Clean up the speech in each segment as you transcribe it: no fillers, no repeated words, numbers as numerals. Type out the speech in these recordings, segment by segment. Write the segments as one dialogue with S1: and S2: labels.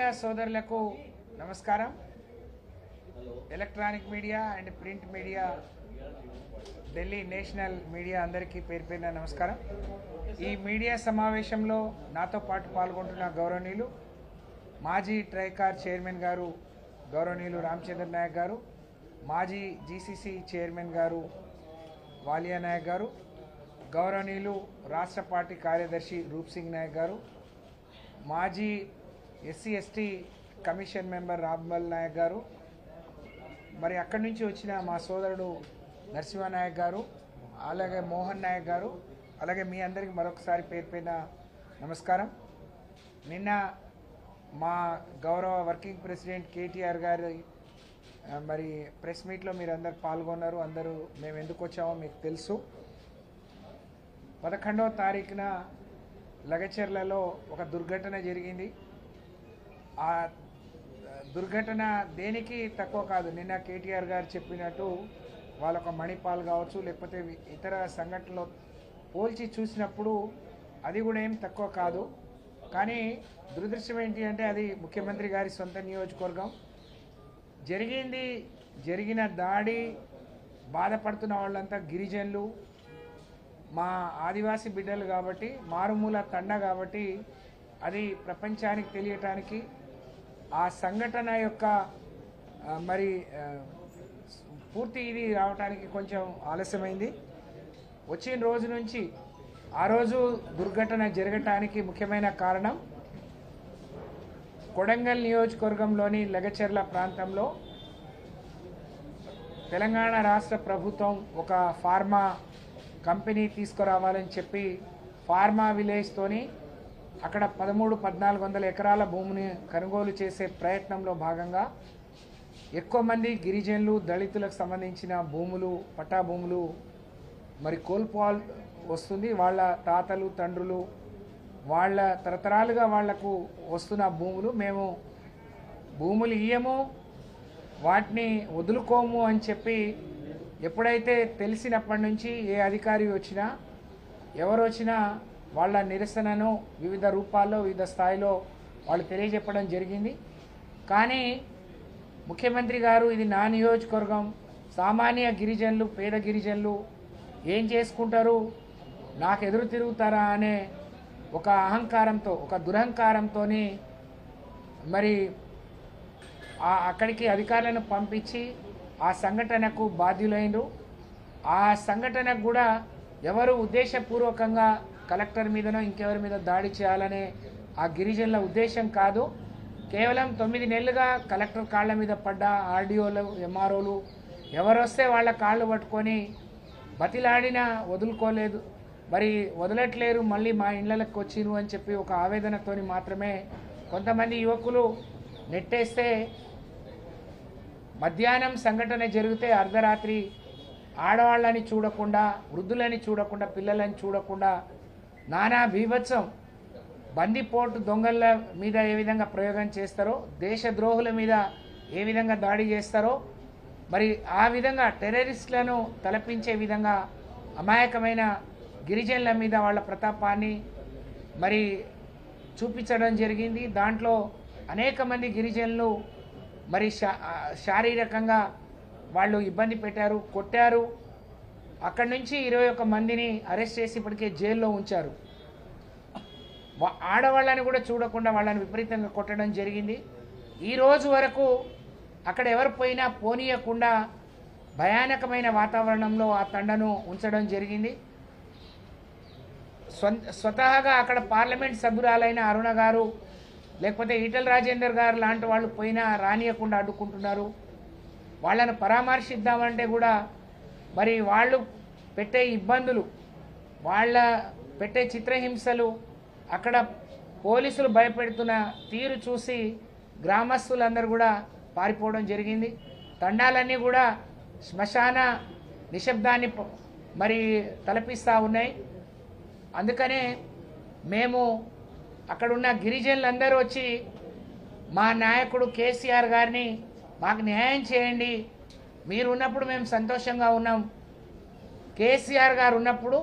S1: Media సోదరులకు నమస్కారం. Electronic media and print media, Delhi national media అందరికీ పేరు పేరున నమస్కారం. ఈ మీడియా సమావేశంలో నాతో పాటు పాల్గొంటున్న గౌరవనీయులు మాజీ ట్రైకార్ చైర్మన్ గారు గౌరవనీయులు రామచంద్ర నాయక్ గారు, మాజీ జీసీసీ చైర్మన్ గారు వాలియా నాయక్ గారు, గౌరవనీయులు రాష్ట్ర పార్టీ కార్యదర్శి రూప్ సింగ్ నాయక్ గారు, మాజీ SC ST commission member Rammal Nayak గారు, మరి అక్కడి నుంచి వచ్చిన మా సోదరుడు నరసింహ నాయక్ గారు, అలాగే మోహన్ నాయక్ గారు, అలాగే మీ అందరికీ మరొకసారి పేరు పేరున నమస్కారం. నిన్న మా గౌరవ వర్కింగ్ ప్రెసిడెంట్ కేటీఆర్ గారి మరి ప్రెస్ మీట్లో మీరు అందరు పాల్గొన్నారు. అందరూ మేము ఎందుకు వచ్చామో మీకు తెలుసు. 11వ తారీఖున లగచర్లలో ఒక దుర్ఘటన జరిగింది. ఆ దుర్ఘటన దేనికి తక్కువ కాదు. నిన్న కేటీఆర్ గారు చెప్పినట్టు వాళ్ళొక మణిపాల్ కావచ్చు, లేకపోతే ఇతర సంఘటనలో పోల్చి చూసినప్పుడు అది కూడా ఏం తక్కువ కాదు. కానీ దురదృష్టం ఏంటి అంటే అది ముఖ్యమంత్రి గారి సొంత నియోజకవర్గం. జరిగిన దాడి బాధపడుతున్న వాళ్ళంతా గిరిజనులు, మా ఆదివాసీ బిడ్డలు కాబట్టి, మారుమూల తండ కాబట్టి అది ప్రపంచానికి తెలియటానికి ఆ సంఘటన యొక్క మరి పూర్తి ఇది రావడానికి కొంచెం ఆలస్యమైంది. వచ్చిన రోజు నుంచి ఆ రోజు దుర్ఘటన జరగటానికి ముఖ్యమైన కారణం కొడంగల్ నియోజకవర్గంలోని లగచర్ల ప్రాంతంలో తెలంగాణ రాష్ట్ర ప్రభుత్వం ఒక ఫార్మా కంపెనీ తీసుకురావాలని చెప్పి ఫార్మా విలేజ్తోని అక్కడ 1300-1400 ఎకరాల భూమిని కొనుగోలు చేసే ప్రయత్నంలో భాగంగా ఎక్కువ మంది గిరిజనులు, దళితులకు సంబంధించిన భూములు, పట్టా భూములు మరి కోల్పోవాల్ వస్తుంది. వాళ్ళ తాతలు తండ్రులు వాళ్ళ తరతరాలుగా వాళ్లకు వస్తున్న భూములు, మేము భూములు ఇయ్యము, వాటిని వదులుకోము అని చెప్పి ఎప్పుడైతే తెలిసినప్పటి నుంచి ఏ అధికారి వచ్చినా ఎవరు వచ్చినా వాళ్ళ నిరసనను వివిధ రూపాల్లో వివిధ స్థాయిలో వాళ్ళు తెలియజెప్పడం జరిగింది. కానీ ముఖ్యమంత్రి గారు ఇది నా నియోజకవర్గం, సామాన్య గిరిజనులు, పేద గిరిజనులు ఏం చేసుకుంటారు, నాకు ఎదురు తిరుగుతారా అనే ఒక అహంకారంతో, ఒక దురహంకారంతో మరి అక్కడికి అధికారులను పంపించి ఆ సంఘటనకు బాధ్యులైనరు. ఆ సంఘటనకు కూడా ఎవరు ఉద్దేశపూర్వకంగా కలెక్టర్ మీదనో ఇంకెవరి మీద దాడి చేయాలనే ఆ గిరిజనుల ఉద్దేశం కాదు. కేవలం 9 నెలలుగా కలెక్టర్ కాళ్ళ మీద పడ్డ ఆర్డీఓలు, ఎంఆర్ఓలు ఎవరు వస్తే వాళ్ళ కాళ్ళు పట్టుకొని బతిలాడినా వదులుకోలేదు, మరి వదలట్లేరు, మళ్ళీ మా ఇళ్లకు వచ్చిరు అని చెప్పి ఒక ఆవేదనతోని మాత్రమే కొంతమంది యువకులు నెట్టేస్తే, మధ్యాహ్నం సంఘటన జరిగితే అర్ధరాత్రి ఆడవాళ్ళని చూడకుండా, వృద్ధులని చూడకుండా, పిల్లలని చూడకుండా నానా బీభత్సం, బందిపోటు దొంగల మీద ఏ విధంగా ప్రయోగం చేస్తారో, దేశద్రోహుల మీద ఏ విధంగా దాడి చేస్తారో, మరి ఆ విధంగా టెర్రరిస్టులను తలపించే విధంగా అమాయకమైన గిరిజనుల మీద వాళ్ళ ప్రతాపాన్ని మరి చూపించడం జరిగింది. దాంట్లో అనేక మంది గిరిజనులు మరి శారీరకంగా వాళ్ళు ఇబ్బంది పెట్టారు, కొట్టారు. అక్కడి నుంచి 21 మందిని అరెస్ట్ చేసి ఇప్పటికే జైల్లో ఉంచారు. ఆడవాళ్ళని కూడా చూడకుండా వాళ్ళని విపరీతంగా కొట్టడం జరిగింది. ఈ రోజు వరకు అక్కడ ఎవరు పోయినా పోనీయకుండా భయానకమైన వాతావరణంలో ఆ తండను ఉంచడం జరిగింది. స్వతహాగా అక్కడ పార్లమెంట్ సభ్యురాలైన అరుణ గారు, లేకపోతే ఈటల రాజేందర్ గారు లాంటి వాళ్ళు పోయినా రానియకుండా అడ్డుకుంటున్నారు. వాళ్ళను పరామర్శిద్దామంటే కూడా మరి వాళ్ళు పెట్టే ఇబ్బందులు, వాళ్ళ పెట్టే చిత్రహింసలు, అక్కడ పోలీసులు భయపెడుతున్న తీరు చూసి గ్రామస్తులందరూ కూడా పారిపోవడం జరిగింది. తండాలన్నీ కూడా శ్మశాన నిశ్శబ్దాన్ని మరి తలపిస్తూ ఉన్నాయి. అందుకనే మేము అక్కడున్న గిరిజనులందరూ వచ్చి మా నాయకుడు కేసీఆర్ గారిని మాకు న్యాయం చేయండి, మీరు ఉన్నప్పుడు మేము సంతోషంగా ఉన్నాం, కేసీఆర్ గారు ఉన్నప్పుడు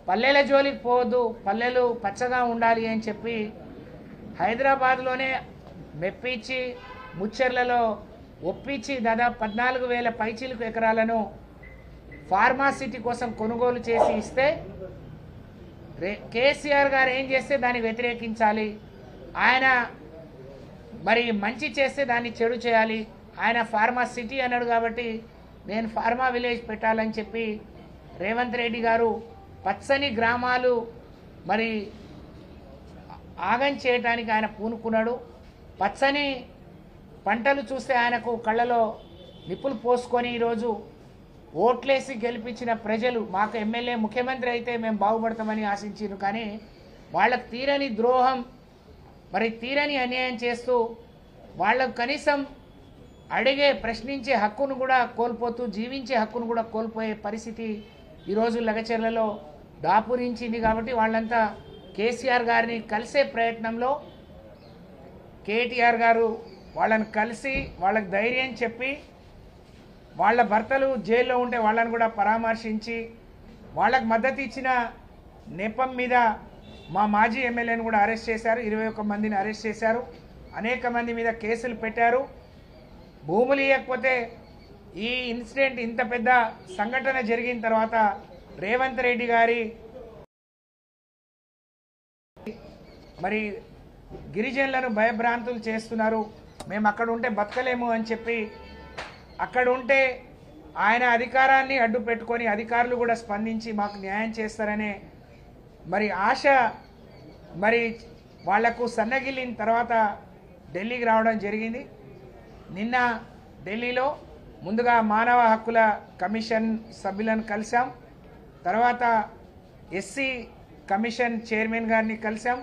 S1: పల్లెల జోలికి పోవద్దు, పల్లెలు పచ్చగా ఉండాలి అని చెప్పి హైదరాబాద్లోనే మెప్పించి ముచ్చెర్లలో ఒప్పించి దాదాపు 14,000 పైచీలకు ఎకరాలను ఫార్మాసిటీ కోసం కొనుగోలు చేసి ఇస్తే కేసీఆర్ గారు ఏం చేస్తే దాన్ని వ్యతిరేకించాలి, ఆయన మరి మంచి చేస్తే దాన్ని చెడు చేయాలి, ఆయన ఫార్మా సిటీ అన్నాడు కాబట్టి నేను ఫార్మా విలేజ్ పెట్టాలని చెప్పి రేవంత్ రెడ్డి గారు పచ్చని గ్రామాలు మరి ఆగం చేయడానికి ఆయన పూనుకున్నాడు. పచ్చని పంటలు చూస్తే ఆయనకు కళ్ళలో నిప్పులు పోసుకొని ఈరోజు ఓట్లేసి గెలిపించిన ప్రజలు మాకు ఎమ్మెల్యే ముఖ్యమంత్రి అయితే మేము బాగుపడతామని ఆశించారు. కానీ వాళ్ళకు తీరని ద్రోహం మరి తీరని అన్యాయం చేస్తూ వాళ్ళకు కనీసం అడిగే ప్రశ్నించే హక్కును కూడా కోల్పోతూ జీవించే హక్కును కూడా కోల్పోయే పరిస్థితి ఈరోజు లగచెర్లలో దాపురించింది. కాబట్టి వాళ్ళంతా కేసీఆర్ గారిని కలిసే ప్రయత్నంలో కేటీఆర్ గారు వాళ్ళని కలిసి వాళ్ళకి ధైర్యం చెప్పి వాళ్ళ భర్తలు జైల్లో ఉంటే వాళ్ళని కూడా పరామర్శించి వాళ్ళకు మద్దతు ఇచ్చిన నెపం మీద మా మాజీ ఎమ్మెల్యేని కూడా అరెస్ట్ చేశారు. 21 మందిని అరెస్ట్ చేశారు. అనేక మంది మీద కేసులు పెట్టారు. భూములు ఇవ్వకపోతే ఈ ఇన్సిడెంట్ ఇంత పెద్ద సంఘటన జరిగిన తర్వాత రేవంత్ రెడ్డి గారి మరి గిరిజనులను భయభ్రాంతులు చేస్తున్నారు, మేము అక్కడ ఉంటే బతకలేము అని చెప్పి అక్కడ ఉంటే ఆయన అధికారాన్ని అడ్డు పెట్టుకొని అధికారులు కూడా స్పందించి మాకు న్యాయం చేస్తారనే మరి ఆశ మరి వాళ్లకు సన్నగిల్లిన తర్వాత ఢిల్లీకి రావడం జరిగింది. నిన్న ఢిల్లీలో ముందుగా మానవ హక్కుల కమిషన్ సభ్యులను కలిసాం, తర్వాత ఎస్సీ కమిషన్ చైర్మన్ గారిని కలిసాం,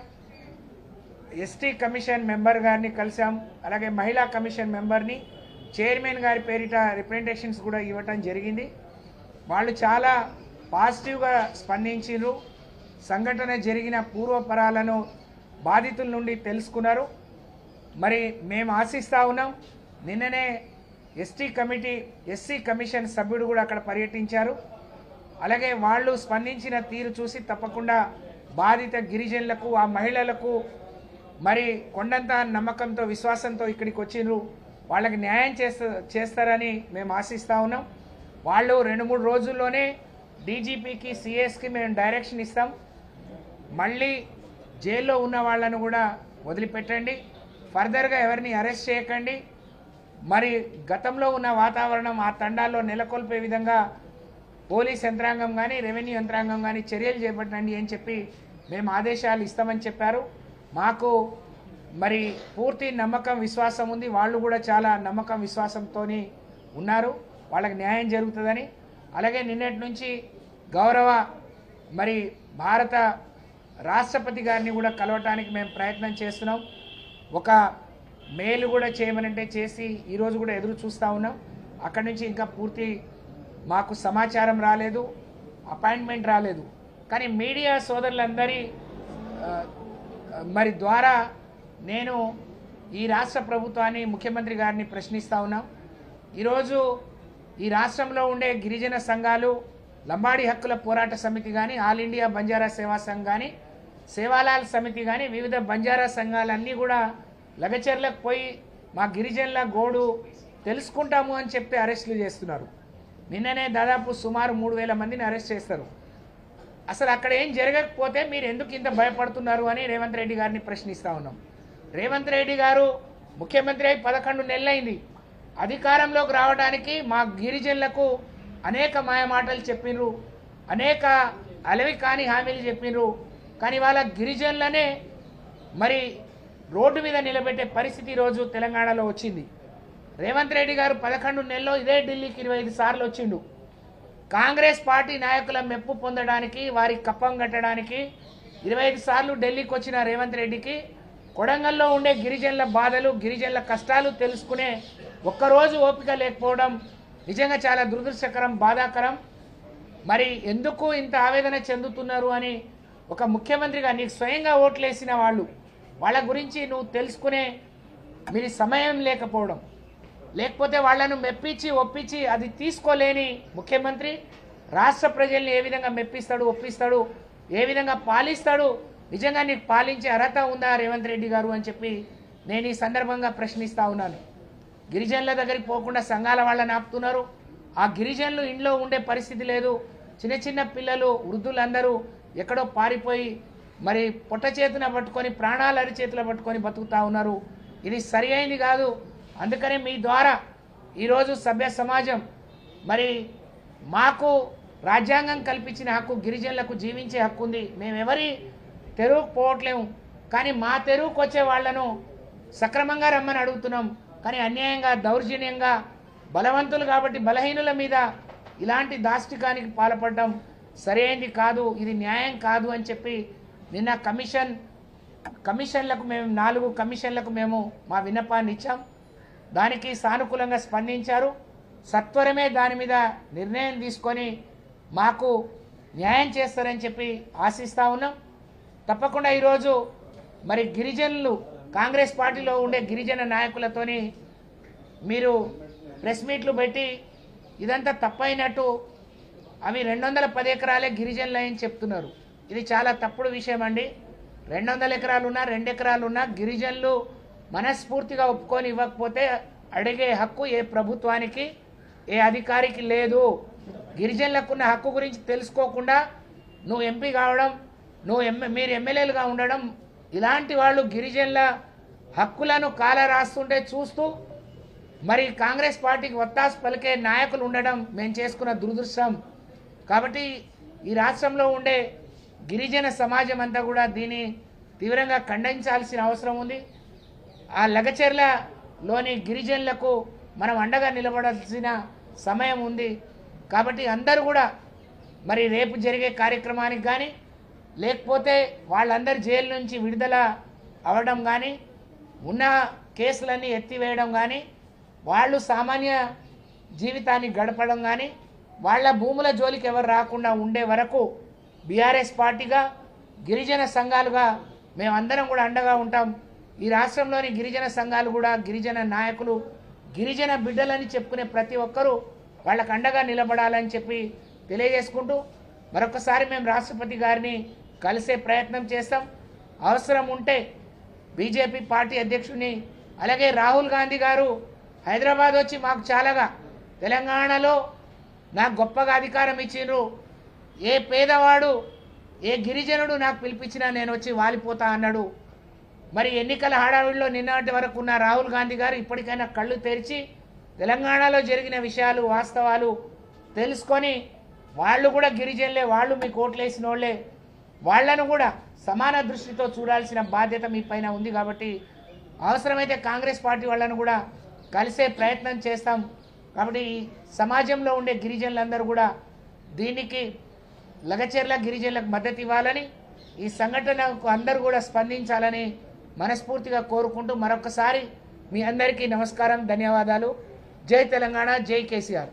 S1: ఎస్టీ కమిషన్ మెంబర్ గారిని కలిసాం, అలాగే మహిళా కమిషన్ మెంబర్ని చైర్మన్ గారి పేరిట రిప్రజెంటేషన్స్ కూడా ఇవ్వటం జరిగింది. వాళ్ళు చాలా పాజిటివ్గా స్పందించారు. సంఘటన జరిగిన పూర్వపరాలను బాధితుల నుండి తెలుసుకున్నారు. మరి మేము ఆశిస్తూ ఉన్నాం. నిన్ననే ఎస్సీ కమిషన్ సభ్యుడు కూడా అక్కడ పర్యటించారు. అలాగే వాళ్ళు స్పందించిన తీరు చూసి తప్పకుండా బాధిత గిరిజనులకు ఆ మహిళలకు మరి కొండంత నమ్మకంతో విశ్వాసంతో ఇక్కడికి వచ్చిండ్రు, వాళ్ళకి న్యాయం చేస్తారని మేము ఆశిస్తూ ఉన్నాం. వాళ్ళు 2-3 రోజుల్లోనే డీజీపీకి సిఎస్కి మేము డైరెక్షన్ ఇస్తాం, మళ్ళీ జైల్లో ఉన్న వాళ్ళను కూడా వదిలిపెట్టండి, ఫర్దర్గా ఎవరిని అరెస్ట్ చేయకండి, మరి గతంలో ఉన్న వాతావరణం ఆ తండాల్లో నెలకొల్పే విధంగా పోలీస్ యంత్రాంగం కానీ రెవెన్యూ యంత్రాంగం కానీ చర్యలు చేపట్టండి అని చెప్పి మేము ఆదేశాలు ఇస్తామని చెప్పారు. మాకు మరి పూర్తి నమ్మకం విశ్వాసం ఉంది, వాళ్ళు కూడా చాలా నమ్మకం విశ్వాసంతో ఉన్నారు, వాళ్ళకి న్యాయం జరుగుతుందని. అలాగే నిన్నటి నుంచి గౌరవ మరి భారత రాష్ట్రపతి గారిని కూడా కలవటానికి మేము ప్రయత్నం చేస్తున్నాం. ఒక మెయిల్ కూడా చేయమనంటే చేసి ఈరోజు కూడా ఎదురు చూస్తూ ఉన్నాం. అక్కడి నుంచి ఇంకా పూర్తి మాకు సమాచారం రాలేదు, అపాయింట్మెంట్ రాలేదు. కానీ మీడియా సోదరులందరి మరి ద్వారా నేను ఈ రాష్ట్ర ప్రభుత్వాన్ని ముఖ్యమంత్రి గారిని ప్రశ్నిస్తూ ఉన్నాం. ఈరోజు ఈ రాష్ట్రంలో ఉండే గిరిజన సంఘాలు, లంబాడి హక్కుల పోరాట సమితి కానీ, ఆల్ ఇండియా బంజారా సేవా సంఘ్ కానీ, సేవాలాల్ సమితి కానీ, వివిధ బంజారా సంఘాలన్నీ కూడా లగచెర్లకు పోయి మా గిరిజనుల గోడు తెలుసుకుంటాము అని చెప్తే అరెస్టులు చేస్తున్నారు. నిన్ననే దాదాపు సుమారు 3,000 మందిని అరెస్ట్ చేస్తారు. అసలు అక్కడ ఏం జరగకపోతే మీరు ఎందుకు ఇంత భయపడుతున్నారు అని రేవంత్ రెడ్డి గారిని ప్రశ్నిస్తూ ఉన్నాం. రేవంత్ రెడ్డి గారు ముఖ్యమంత్రి అయి 11 నెలలైంది. అధికారంలోకి రావడానికి మా గిరిజనులకు అనేక మాయమాటలు చెప్పినరు, అనేక అలవి కాని హామీలు చెప్పినరు. కానీ వాళ్ళ గిరిజనులనే మరి రోడ్డు మీద నిలబెట్టే పరిస్థితి ఈరోజు తెలంగాణలో వచ్చింది. రేవంత్ రెడ్డి గారు 11 నెలల్లో ఇదే ఢిల్లీకి 25 సార్లు వచ్చిండు. కాంగ్రెస్ పార్టీ నాయకుల మెప్పు పొందడానికి, వారి కప్పం కట్టడానికి 25 సార్లు ఢిల్లీకి వచ్చిన రేవంత్ రెడ్డికి కొడంగల్లో ఉండే గిరిజనుల బాధలు, గిరిజనుల కష్టాలు తెలుసుకునే ఒక్కరోజు ఓపిక లేకపోవడం నిజంగా చాలా దురదృష్టకరం, బాధాకరం. మరి ఎందుకు ఇంత ఆవేదన చెందుతున్నారు అని ఒక ముఖ్యమంత్రిగా నీకు స్వయంగా ఓట్లేసిన వాళ్ళు, వాళ్ళ గురించి నువ్వు తెలుసుకునే మీరు సమయం లేకపోవడం, లేకపోతే వాళ్ళను మెప్పించి ఒప్పించి అది తీసుకోలేని ముఖ్యమంత్రి రాష్ట్ర ప్రజల్ని ఏ విధంగా మెప్పిస్తాడు, ఒప్పిస్తాడు, ఏ విధంగా పాలిస్తాడు, నిజంగా నీకు పాలించే అర్హత ఉందా రేవంత్ రెడ్డి గారు అని చెప్పి నేను ఈ సందర్భంగా ప్రశ్నిస్తా ఉన్నాను. గిరిజనుల దగ్గరికి పోకుండా సంఘాల వాళ్ళని ఆపుతున్నారు. ఆ గిరిజనులు ఇంట్లో ఉండే పరిస్థితి లేదు. చిన్న చిన్న పిల్లలు, వృద్ధులందరూ ఎక్కడో పారిపోయి మరి పొట్ట చేతున పట్టుకొని, ప్రాణాలు అరిచేతులు పట్టుకొని బతుకుతా ఉన్నారు. ఇది సరి అయింది కాదు. అందుకనే మీ ద్వారా ఈరోజు సభ్య సమాజం మరి మాకు రాజ్యాంగం కల్పించిన హక్కు, గిరిజనులకు జీవించే హక్కు ఉంది. మేమెవరి తెరువుకు పోవట్లేము, కానీ మా తెరువుకు వచ్చే వాళ్లను సక్రమంగా రమ్మని అడుగుతున్నాం. కానీ అన్యాయంగా, దౌర్జన్యంగా, బలవంతులు కాబట్టి బలహీనుల మీద ఇలాంటి దాష్టికానికి పాల్పడడం సరైనది కాదు, ఇది న్యాయం కాదు అని చెప్పి నిన్న కమిషన్లకు మేము 4 కమిషన్లకు మేము మా విన్నపాన్ని ఇచ్చాం. దానికి సానుకూలంగా స్పందించారు. సత్వరమే దాని మీద నిర్ణయం తీసుకొని మాకు న్యాయం చేస్తారని చెప్పి ఆశిస్తూ ఉన్నాం. తప్పకుండా ఈరోజు మరి గిరిజనులు, కాంగ్రెస్ పార్టీలో ఉండే గిరిజన నాయకులతోని మీరు ప్రెస్ మీట్లు పెట్టి ఇదంతా తప్పైనట్టు, అవి 210 ఎకరాలే గిరిజనులు అని చెప్తున్నారు. ఇది చాలా తప్పుడు విషయం అండి. 200 ఎకరాలున్నా 2 ఎకరాలున్నా గిరిజనులు మనస్ఫూర్తిగా ఒప్పుకొని ఇవ్వకపోతే అడిగే హక్కు ఏ ప్రభుత్వానికి, ఏ అధికారికి లేదు. గిరిజనులకున్న హక్కు గురించి తెలుసుకోకుండా నువ్వు ఎంపీ కావడం, మీరు ఎమ్మెల్యేలుగా ఉండడం, ఇలాంటి వాళ్ళు గిరిజనుల హక్కులను కాల రాస్తుంటే చూస్తూ మరి కాంగ్రెస్ పార్టీకి ఒత్తాసు పలికే నాయకులు ఉండడం మేము చేసుకున్న దురదృష్టం. కాబట్టి ఈ రాష్ట్రంలో ఉండే గిరిజన సమాజం అంతా కూడా దీన్ని తీవ్రంగా ఖండించాల్సిన అవసరం ఉంది. ఆ లగచెర్లలోని గిరిజనులకు మనం అండగా నిలబడాల్సిన సమయం ఉంది. కాబట్టి అందరూ కూడా మరి రేపు జరిగే కార్యక్రమానికి కానీ, లేకపోతే వాళ్ళందరి జైలు నుంచి విడుదల అవ్వడం కానీ, ఉన్న కేసులన్నీ ఎత్తివేయడం కానీ, వాళ్ళు సామాన్య జీవితాన్ని గడపడం కానీ, వాళ్ళ భూముల జోలికి ఎవరు రాకుండా ఉండే వరకు బీఆర్ఎస్ పార్టీగా, గిరిజన సంఘాలుగా మేమందరం కూడా అండగా ఉంటాం. ఈ రాష్ట్రంలోని గిరిజన సంఘాలు కూడా, గిరిజన నాయకులు, గిరిజన బిడ్డలని చెప్పుకునే ప్రతి ఒక్కరూ వాళ్ళకు అండగా నిలబడాలని చెప్పి తెలియజేసుకుంటూ మరొకసారి మేము రాష్ట్రపతి గారిని కలిసే ప్రయత్నం చేస్తాం. అవసరం ఉంటే బీజేపీ పార్టీ అధ్యక్షుడిని, అలాగే రాహుల్ గాంధీ గారు హైదరాబాద్ వచ్చి మాకు చాలాగా తెలంగాణలో నాకు గొప్పగా అధికారం ఇచ్చిండ్రు, ఏ పేదవాడు, ఏ గిరిజనుడు నాకు పిలిపించినా నేను వచ్చి వాలిపోతా అన్నాడు. మరి ఎన్నికల హడావిడిలో నిన్నటి వరకు ఉన్న రాహుల్ గాంధీ గారు ఇప్పటికైనా కళ్ళు తెరిచి తెలంగాణలో జరిగిన విషయాలు, వాస్తవాలు తెలుసుకొని వాళ్ళు కూడా గిరిజనులే, వాళ్ళు మీకు ఓట్లేసిన వాళ్ళే, వాళ్లను కూడా సమాన దృష్టితో చూడాల్సిన బాధ్యత మీ పైన ఉంది. కాబట్టి అవసరమైతే కాంగ్రెస్ పార్టీ వాళ్ళను కూడా కలిసే ప్రయత్నం చేస్తాం. కాబట్టి సమాజంలో ఉండే గిరిజనులందరూ కూడా దీనికి లగచెర్ల గిరిజనులకు మద్దతు ఇవ్వాలని, ఈ సంఘటనకు అందరూ కూడా స్పందించాలని మనస్ఫూర్తిగా కోరుకుంటూ మరొకసారి మీ అందరికీ నమస్కారం, ధన్యవాదాలు. జై తెలంగాణ, జై కేసీఆర్.